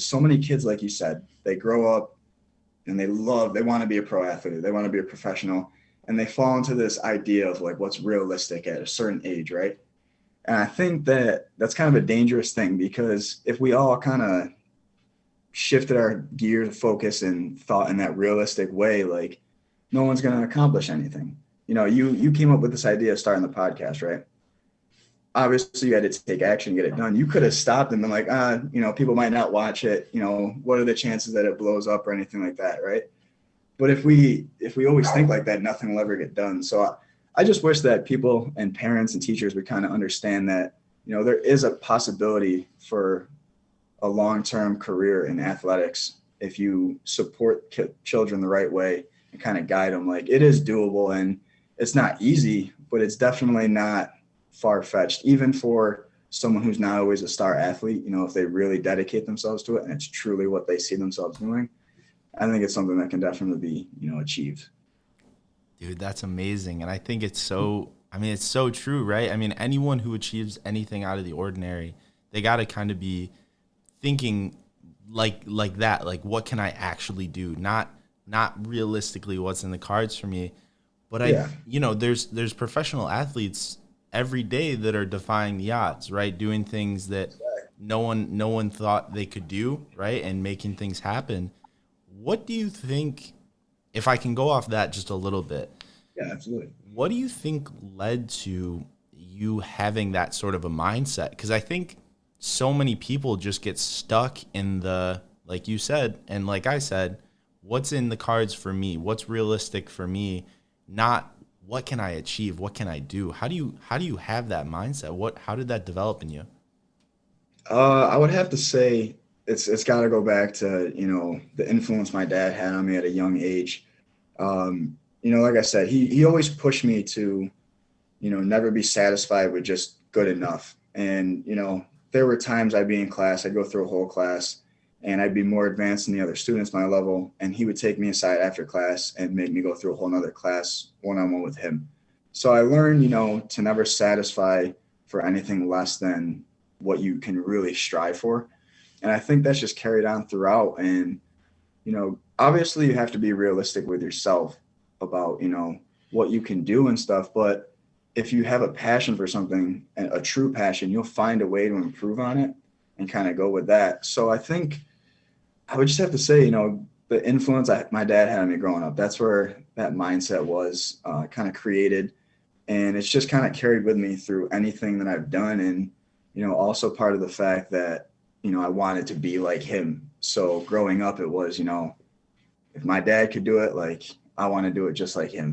so many kids, like you said, they grow up and they want to be a pro athlete, they want to be a professional, and they fall into this idea of like what's realistic at a certain age, right? And I think that that's kind of a dangerous thing, because if we all kind of shifted our gears of focus and thought in that realistic way, like no one's going to accomplish anything. You came up with this idea of starting the podcast, right? Obviously you had to take action, get it done. You could have stopped and been like, people might not watch it. What are the chances that it blows up or anything like that, right? But if we always think like that, nothing will ever get done. So I just wish that people and parents and teachers would kind of understand that, there is a possibility for a long-term career in athletics if you support children the right way and kind of guide them. Like, it is doable, and it's not easy, but it's definitely not far-fetched, even for someone who's not always a star athlete. If they really dedicate themselves to it and it's truly what they see themselves doing, I think it's something that can definitely be, achieved. Dude, that's amazing. And I think it's so true, right? I mean, anyone who achieves anything out of the ordinary, they got to kind of be thinking like that, like what can I actually do? Not realistically what's in the cards for me. But Yeah, there's professional athletes every day that are defying the odds, right? Doing things that no one thought they could do, right? And making things happen. What do you think, if I can go off that just a little bit, yeah, absolutely. what do you think led to you having that sort of a mindset? Because I think so many people just get stuck in the, like you said, and like I said, what's in the cards for me? What's realistic for me? Not what can I achieve? What can I do? How do you have that mindset? How did that develop in you? I would have to say it's got to go back to the influence my dad had on me at a young age. Like I said, he always pushed me to never be satisfied with just good enough. And there were times I'd be in class, I'd go through a whole class, and I'd be more advanced than the other students my level, and he would take me aside after class and make me go through a whole nother class one-on-one with him. So I learned to never satisfy for anything less than what you can really strive for. And I think that's just carried on throughout. And obviously you have to be realistic with yourself about what you can do and stuff. But if you have a passion for something, a true passion, you'll find a way to improve on it and kind of go with that. So I think I would just have to say, the influence my dad had on me growing up, that's where that mindset was kind of created. And it's just kind of carried with me through anything that I've done. And also part of the fact that I wanted to be like him. So growing up, it was if my dad could do it, like I want to do it just like him.